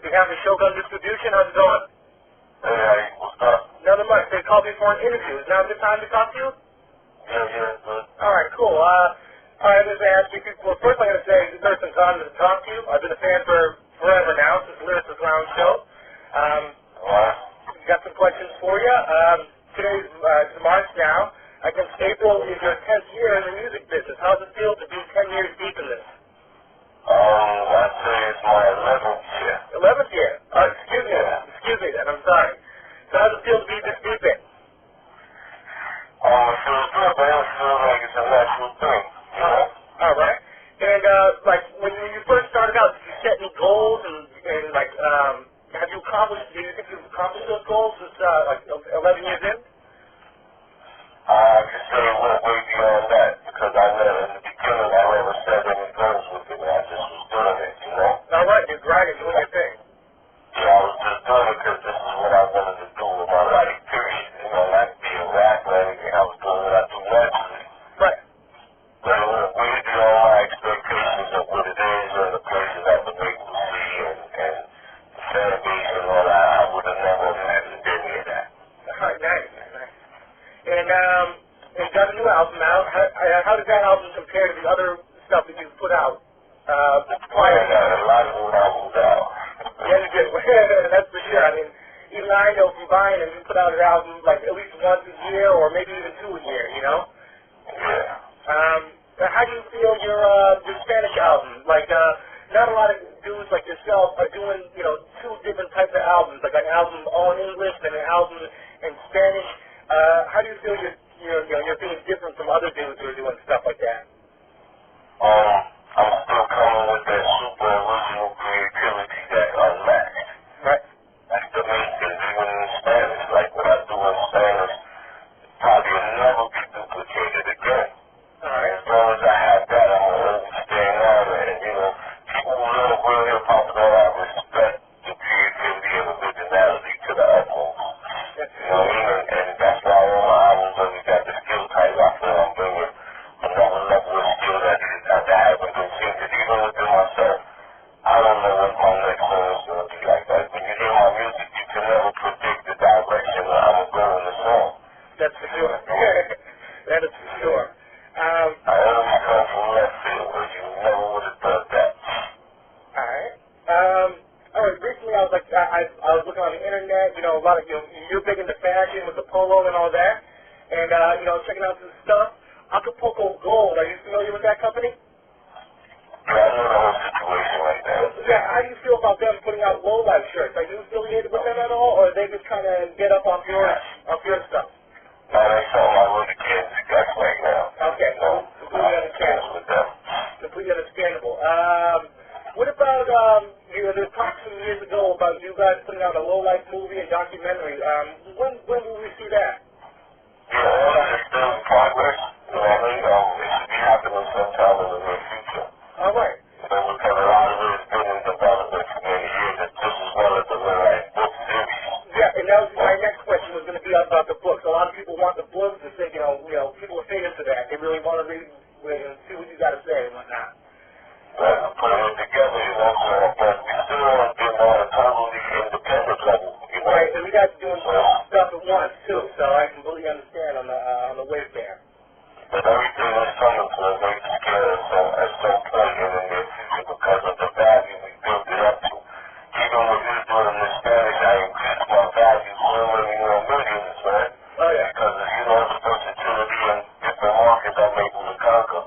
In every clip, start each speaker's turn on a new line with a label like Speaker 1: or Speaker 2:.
Speaker 1: behalf of Shogun Distribution. How's it going?
Speaker 2: Hey, what's up?
Speaker 1: Nothing much. They called me for an interview. Is now a good time to talk to you?
Speaker 2: Yeah, good.
Speaker 1: All right, cool. I was going to ask you, well, first I'm going to say it's Thirstin's honor to talk to you. I've been a fan for forever now, since the Lyricist Lounge Show. Got some questions for you. Today's March now. I guess April is your 10th year in the music business. How does it feel to be 10 years deep in this?
Speaker 2: I'd say it's my 11th year.
Speaker 1: 11th year? Excuse me. Excuse me then. I'm sorry. So how does it feel to be this deep in?
Speaker 2: It feels good, but it feels like it's a natural thing, you know?
Speaker 1: All right. And, like, when you first started out, did you set any goals and like, have you accomplished, do you think you've accomplished those goals since, like, 11 years in?
Speaker 2: I can say it went way beyond that, because I never, in the beginning, I never set any goals with it. I just was doing it, you know?
Speaker 1: All right, you're grinding, doing your thing.
Speaker 2: Yeah, I was just doing it because this is what I wanted to do with my life, period. You know, not be a rapper or anything. I was doing what I do naturally.
Speaker 1: Right.
Speaker 2: But it went way beyond my expectations of what it is and the places I've been able to see and the fan base and all that. I would have never imagined any of that.
Speaker 1: All right, nice. And you got a new album out. How does that album compare to the other stuff that you've put out?
Speaker 2: Prior to that, a lot of old albums out.
Speaker 1: Yeah, you did. That's for sure. I mean, even I know from buying them, you put out an album like at least once a year or maybe even 2 a year, you know?
Speaker 2: Yeah.
Speaker 1: How do you feel your Spanish album? Like, not a lot of dudes like yourself are doing, you know, 2 different types of albums, like an album all in English and an album in Spanish. How do you feel you're being different from other dudes who are doing stuff like that?
Speaker 2: I'm still coming with that super original creativity that unmatched.
Speaker 1: Right.
Speaker 2: That's the main thing, even in Spanish. Like what I do in Spanish probably will never be duplicated again.
Speaker 1: All right.
Speaker 2: As long as I have that, I'm going to always stand out. And, you know, people who love real hip-hop and all that respect the creativity and originality to the utmost. You know what I mean? And that's why all my albums always got the skill title. I feel I'm bringing another level of skill that I haven't been seeing. Because even within myself, I don't know what my next song is going to be like. Like when you hear my music, you can never predict the direction that I'm going to go in the song.
Speaker 1: That's for sure. That is for sure.
Speaker 2: I always come from left field, but you never would have thought that.
Speaker 1: All right. All right. Recently, I was like, I was looking on the internet. You know, a lot of you're big into fashion with the polo and all that, and you know, checking out some stuff. Acapulco Gold. Are you familiar with that company?
Speaker 2: Yeah, I know the whole situation right now.
Speaker 1: Yeah. How do you feel about them putting out low-life shirts? Are you affiliated with them at all, or are they just kind of get up off your stuff?
Speaker 2: No, that's something I really can't discuss right now.
Speaker 1: Okay.
Speaker 2: So,
Speaker 1: Completely understandable.
Speaker 2: with them.
Speaker 1: Completely understandable. What about, you know, there's talks some years ago about you guys putting out a low-life movie and documentary. When will we see that?
Speaker 2: Yeah, all that is still in progress. You know what I mean? It should be happening sometime in the near future.
Speaker 1: All right.
Speaker 2: And because a lot of it has been in development for many years, and just as well as the like book series.
Speaker 1: Yeah, and that was my next question was going to be about the books. A lot of people want the books to say, you know, people are famous for that. They really want to read and see what you got to say and whatnot.
Speaker 2: Well, putting it together, you know, so, but we still want to be on a totally independent level, you know?
Speaker 1: Right, and we guys are doing stuff at once, too, so I completely understand on the wave there.
Speaker 2: But everything is coming to a great scale at some point in the near future because of the value we built it up to. Even when we were doing it in Spanish, I increased my value so many more millions, man.
Speaker 1: Oh, yeah.
Speaker 2: Because of, you know, the versatility and different markets I'm able to conquer.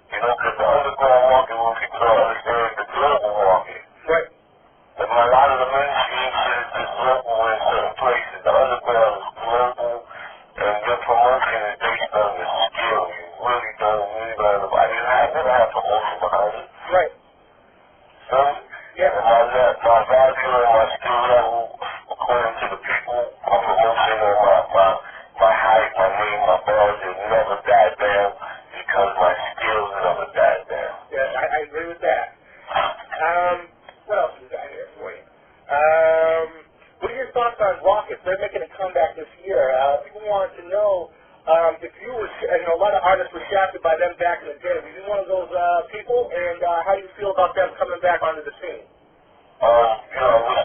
Speaker 2: You know, because the underground market, what people don't understand, is the global market.
Speaker 1: Right.
Speaker 2: And a lot of the mainstream shit is just local in certain places. The underground is global, and your promotion is based on your skill. You really don't need anybody. I never have promotion behind it.
Speaker 1: Right.
Speaker 2: So,
Speaker 1: yeah.
Speaker 2: And my value and my skill level, according to the people, my promotion and my height, my name, my bars, it never died down because my skills never died down.
Speaker 1: Yeah, I agree with that. What else we got here for you? What are your thoughts on Rockets? They're making a comeback this year. People want to know if you were, you know, a lot of artists were shafted by them back in the day. Were you one of those people? And how do you feel about them coming back onto the scene?
Speaker 2: You know, I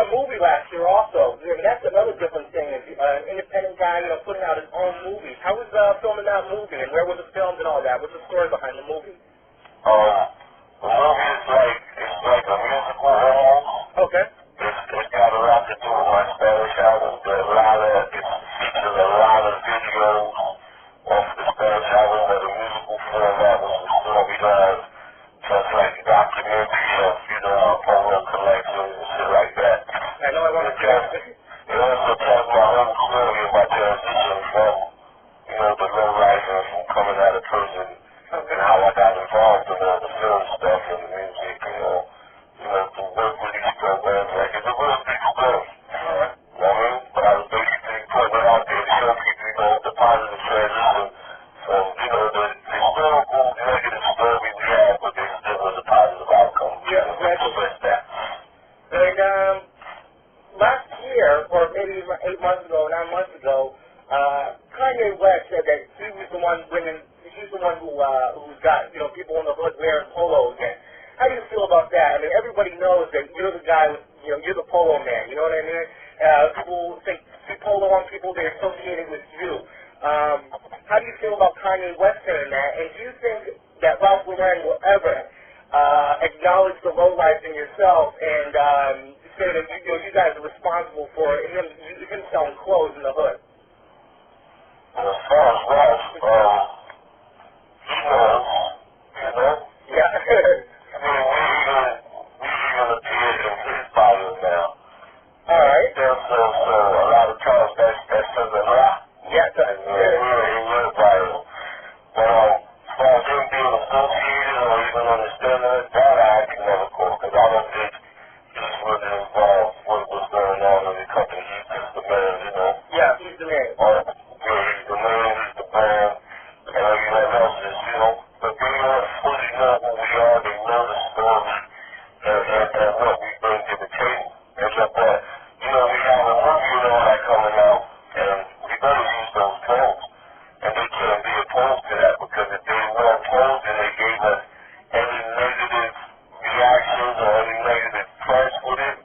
Speaker 1: a movie last year also. I mean, that's another different thing. An independent guy, putting out his own movies. How was filming that movie, and where was it filmed and all that? What's the story behind the movie?
Speaker 2: The movie is like a musical almost.
Speaker 1: Okay.
Speaker 2: It's got a lot to do with my Spanish album. It features a lot of videos off the Spanish album, but the musical format was the storyline, just like documentary of, photo collections and shit like that.
Speaker 1: I know I want to see that.
Speaker 2: It also tells my whole story of my transition from, the low life and from coming out of prison, and how I got involved in all the film stuff and the music, to work with these programs. Like, it's a real big story. You know what I mean? But I was basically putting it out there to show people, the positive transition from, the historical negative story we had, but there still was a positive outcome.
Speaker 1: Yeah, exactly. And last year, or maybe 8 months ago, 9 months ago, Kanye West said that he was the one who's got, people in the hood wearing polos again. How do you feel about that? I mean, everybody knows that you're the guy, you're the polo man, you know what I mean? People think, see polo on people, they're associated with you. How do you feel about Kanye West saying that? And do you think that Ralph Lauren will ever acknowledge the lowlife in yourself and say that you guys are responsible for him selling clothes in the hood?
Speaker 2: Well, as far as Ralph, he knows,
Speaker 1: Yeah.
Speaker 2: I mean, we even appeared in his bio now.
Speaker 1: All right.
Speaker 2: So a lot of times that says a lot.
Speaker 1: Yeah, that's
Speaker 2: in your bio. But as far as him being associated or even understanding it, that I can never call, because I don't think he's really involved with what's going on in the company. He's just the man,
Speaker 1: Yeah, he's the man.
Speaker 2: He's the man, he's the brand, and everyone else is, but they don't fully know who we are, they know the story, and what we bring to the table. And so, but, we have a movie and all that coming out, and we better use those polls. And they can't be opposed to that, because if they were opposed and they gave us any negative reactions or any negative press with it,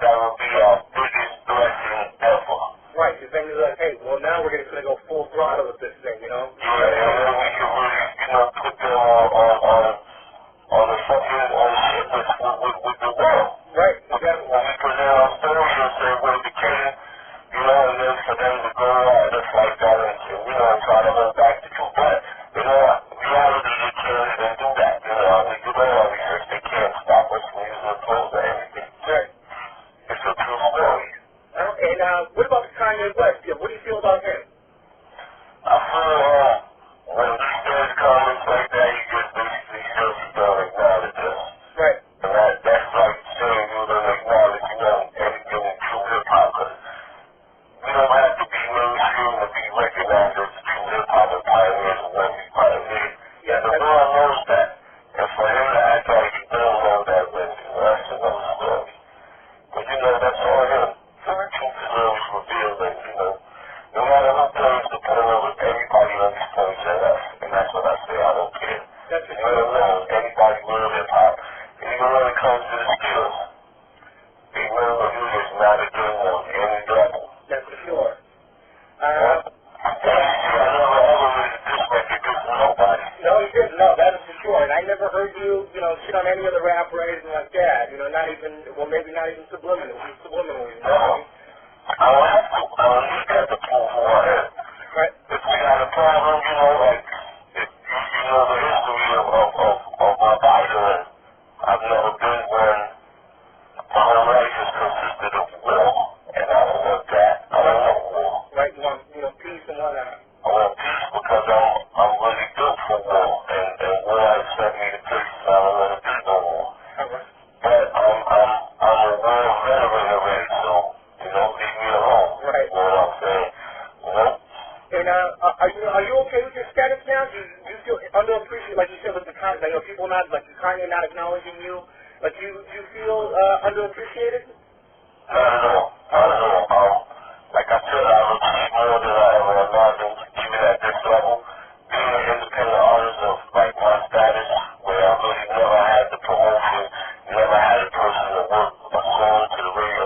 Speaker 2: that would be our biggest blessing ever.
Speaker 1: Right, because then you're like, hey, well, now we're going to go full throttle with this thing,
Speaker 2: Yeah, and then we can really, put them on the fucking shit with the world.
Speaker 1: Right,
Speaker 2: exactly. When we present our story and say where we came, and then for them to go at us like that and try to hold back the truth. But, reality, they can't even do that. We do all our research, they can't stop us from using the clothes or anything.
Speaker 1: Right.
Speaker 2: It's a true story.
Speaker 1: And what about Kanye West? What do you feel about him?
Speaker 2: I feel when he says comments like that, he just basically says he don't acknowledge us.
Speaker 1: Right.
Speaker 2: And that's like saying you don't acknowledge, anything in true hip-hop. Because we don't have to be mainstream to be recognized as true hip-hop and pioneers of what we pioneered. Yeah, the world knows that. And for him to act like he don't know that, that's another story. But that's all him. The truth is always revealed, and no matter who plays the polo, everybody always points at us. And that's what I say, I don't care.
Speaker 1: That's for
Speaker 2: sure. Anybody real hip-hop, even when it comes to the skills, they know that he is not a game on any level.
Speaker 1: That's for sure.
Speaker 2: I never ever really disrespected nobody.
Speaker 1: No, you didn't. No, that is for sure. And I never heard you, shit on any other rapper or anything like that. Not even, maybe not even subliminally.
Speaker 2: No. I don't have to. I don't need that to prove who I am.
Speaker 1: Right.
Speaker 2: If we got a problem, like, if you know the history of my body, I've never been one. My whole life has consisted of war, and I don't want that. I don't want war.
Speaker 1: Right, you want, peace and whatnot.
Speaker 2: I want peace because I'm really built for war, and war has sent me to places I don't want to be no more.
Speaker 1: Right.
Speaker 2: But I'm a war veteran already, so, leave me alone.
Speaker 1: Right.
Speaker 2: You know what I'm saying?
Speaker 1: And are you okay with your status now? Do you feel underappreciated, like you said, with the Kanye, people not, like Kanye not acknowledging you? Like, do you feel underappreciated?
Speaker 2: Not at all. Like I said, I achieved more than I ever imagined, even at this level. Being an independent artist of, like, my status, where I really never had the promotion, never had a person to work a song to the radio.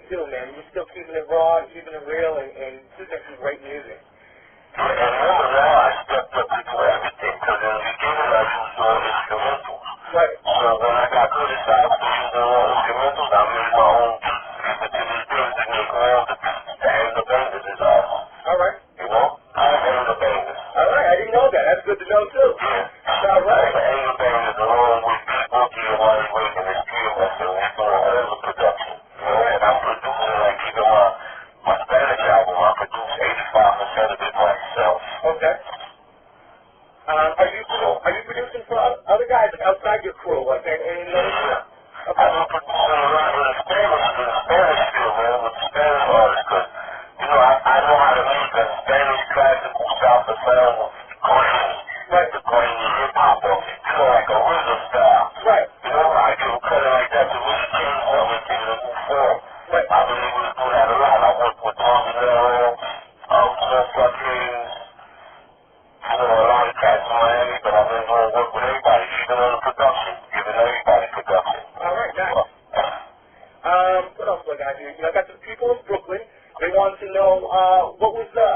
Speaker 1: too, man. You're still keeping it raw and keeping it real and keeping some great music.
Speaker 2: And remember now, I stepped up into everything, because in the beginning I used all instrumentals.
Speaker 1: Right.
Speaker 2: So when I got criticized for using all instrumentals, I made my own beats. But to this day, the NECRO, the Hang the Bangers is awesome.
Speaker 1: All right.
Speaker 2: You know? Hang the Bangers.
Speaker 1: All right, I didn't know that. That's good to know, too.
Speaker 2: Yeah.
Speaker 1: All right.
Speaker 2: The Hang the Bangers, along with Bookie and Wally Wake and his PMS, and we're doing all the production. You know? And I'm producing, like, even my Spanish album, I produce 85% of it myself.
Speaker 1: Okay. Are you producing for other guys like outside your crew? Like any other?
Speaker 2: Yeah. I've been producing a lot in the Spanish field, man, with Spanish artists, because, you know, I know how to make a Spanish classical salsa sound with grainy.
Speaker 1: Right.
Speaker 2: The grainy hip-hop of it, you know, like a rhythm style.
Speaker 1: Right.
Speaker 2: You know, I can cut it like that to really change something to the new form.
Speaker 1: Right.
Speaker 2: I've been able to do that a lot. I work with NECRO, Soulful Kings, you know, a lot of cats in Miami, but I've been doing work with everybody, even on the production, giving everybody production.
Speaker 1: All right, nice. What else do I got here? You know, I got some people in Brooklyn. They wanted to know what was the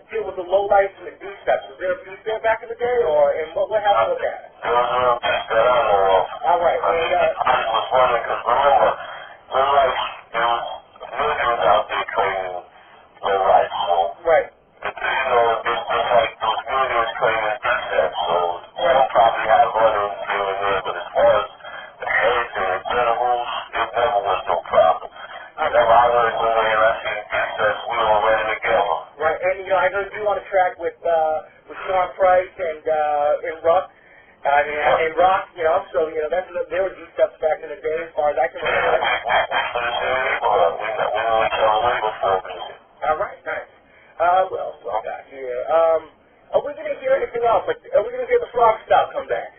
Speaker 1: deal with the low lights and the deuce steps. Was there a deuce there back in the day, and what happened with that?
Speaker 2: There was no deuce that I know of.
Speaker 1: All right.
Speaker 2: I was wondering, because remember, low lights, there was millions out there trading low lights, so.
Speaker 1: Right.
Speaker 2: You know, there's like those millions trading deuce steps, so they'll probably have runners here and there, but as far as the heads and the generals, it never was no problem. Whenever I heard somewhere and I seen deuce steps, we all ran together.
Speaker 1: Right, and you know, I heard you on a track with Sean Price and Ruck, and Rock, you know, so, you know, there were deuce steps back in the day as far as I can remember.
Speaker 2: We know each other way before music.
Speaker 1: All right, nice. What else do I got here? Are we going to hear anything else? Like, are we going to hear the frog style come back?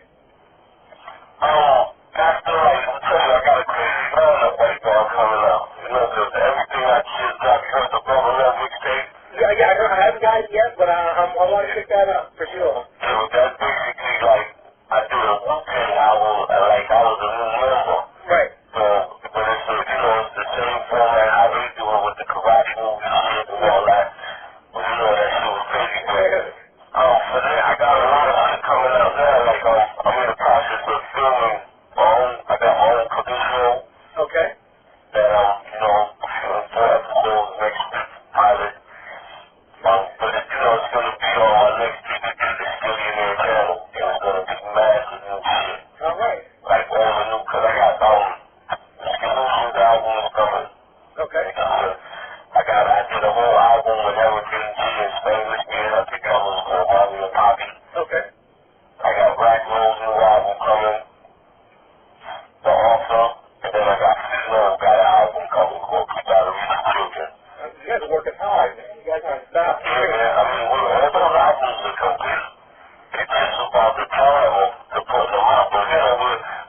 Speaker 2: After I got a crazy lineup right now coming out. You know, because everything I just got, you heard the Bubble Love mixtape?
Speaker 1: Yeah, I haven't got it yet, but I want to pick that up for sure.
Speaker 2: So that's basically like, I did a Wu-Tang album, like I was a new member.
Speaker 1: Right.
Speaker 2: So, but it's, you know, it's the same format how they do it with the karate movie shit and all that. But you know, that shit was crazy, man. For that, I got a lot of shit coming out now. Like, I'm in the process of filming I got my own producer.
Speaker 1: Okay.
Speaker 2: That you know, filming 4 episodes next pilot. But it, you know, it's gonna be on my next DVD, the Billionaire channel. And it's gonna be massive new shit.
Speaker 1: All right.
Speaker 2: Like all the new, cause I got the Solutions album is coming.
Speaker 1: Okay.
Speaker 2: I did a whole album with Hurricane G and Spanglish Beard. I think that was called Mommy and Poppy.
Speaker 1: Okay.
Speaker 2: I got Black Rose new album coming. The Author. And then I got Fizzle, got an album coming called We Gotta Reach Children.
Speaker 1: You guys are working hard, man. You guys aren't stopping.
Speaker 2: Yeah, man. I mean, all those albums are complete. It's just about the time to put them out. But, you know,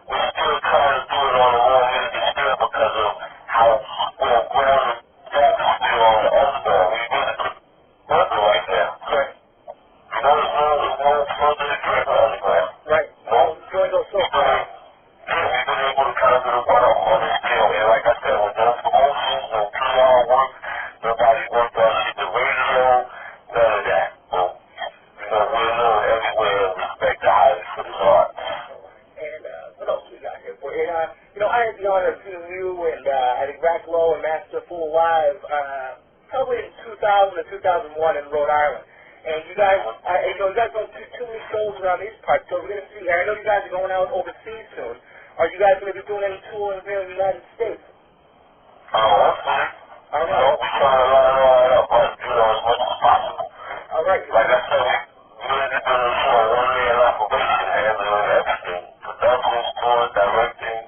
Speaker 2: we're still trying to do it on a more music scale because of how we're growing still on the underground. We really could work it right now.
Speaker 1: Right.
Speaker 2: You know, there's no further to get on the ground.
Speaker 1: Right.
Speaker 2: No.
Speaker 1: It's going to go so far.
Speaker 2: Yeah, we've been able to kind of do it on this scale. And like I said, with no promotions, no PR work, nobody worked on shit, the radio, none of that. So, you know, we're known everywhere and respect the highest for this art.
Speaker 1: And what else we got here for you? You know, I had the honor of seeing you and I think Racklow and Master Fool live probably in 2000 or 2001 in Rhode Island. And you guys, you know, you guys don't do too many shows around these parts, so we're going to see, I know you guys are going out overseas soon. Are you guys going to be doing any touring here in the United States?
Speaker 2: Hopefully.
Speaker 1: All right.
Speaker 2: You know, we're trying to line all that up, but, you know, as much as possible.
Speaker 1: All right.
Speaker 2: Like I said, we really been a one-man operation, handling everything. Productions, tours, directing,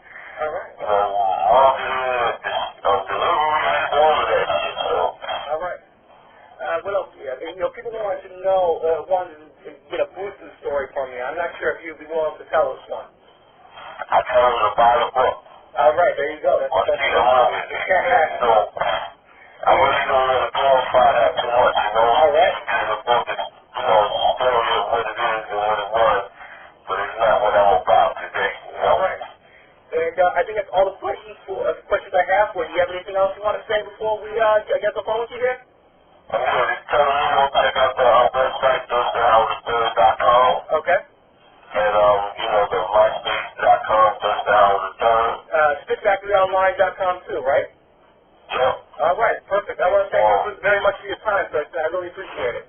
Speaker 1: All right.
Speaker 2: you know, marketing, delivery, all of that shit, so.
Speaker 1: All right. What else do you have? You know, people wanted to know, wanted to get a Brewster story from you. I'm not sure if you'd be willing to tell us one.
Speaker 2: I tell them to buy the book.
Speaker 1: All right, there you go. That's
Speaker 2: Or see the movie. So, I really don't want to glorify that too much, you know.
Speaker 1: All right.
Speaker 2: And the book is, you know, a story of what it is and what it was, but it's not what I'm about today, you know.
Speaker 1: All right. And I think that's all the questions I have for you. Do you have anything else you want to say before I get the phone with you there?
Speaker 2: I'm sure. Just tell them, check out the website, thirstinhowl.com.
Speaker 1: Okay.
Speaker 2: And, the myspace.com, thirstinhowl.
Speaker 1: Spitfactoryonline.com too, right?
Speaker 2: Yep.
Speaker 1: All right, perfect. I want to thank you very much for your time, Thurstin. I really appreciate it.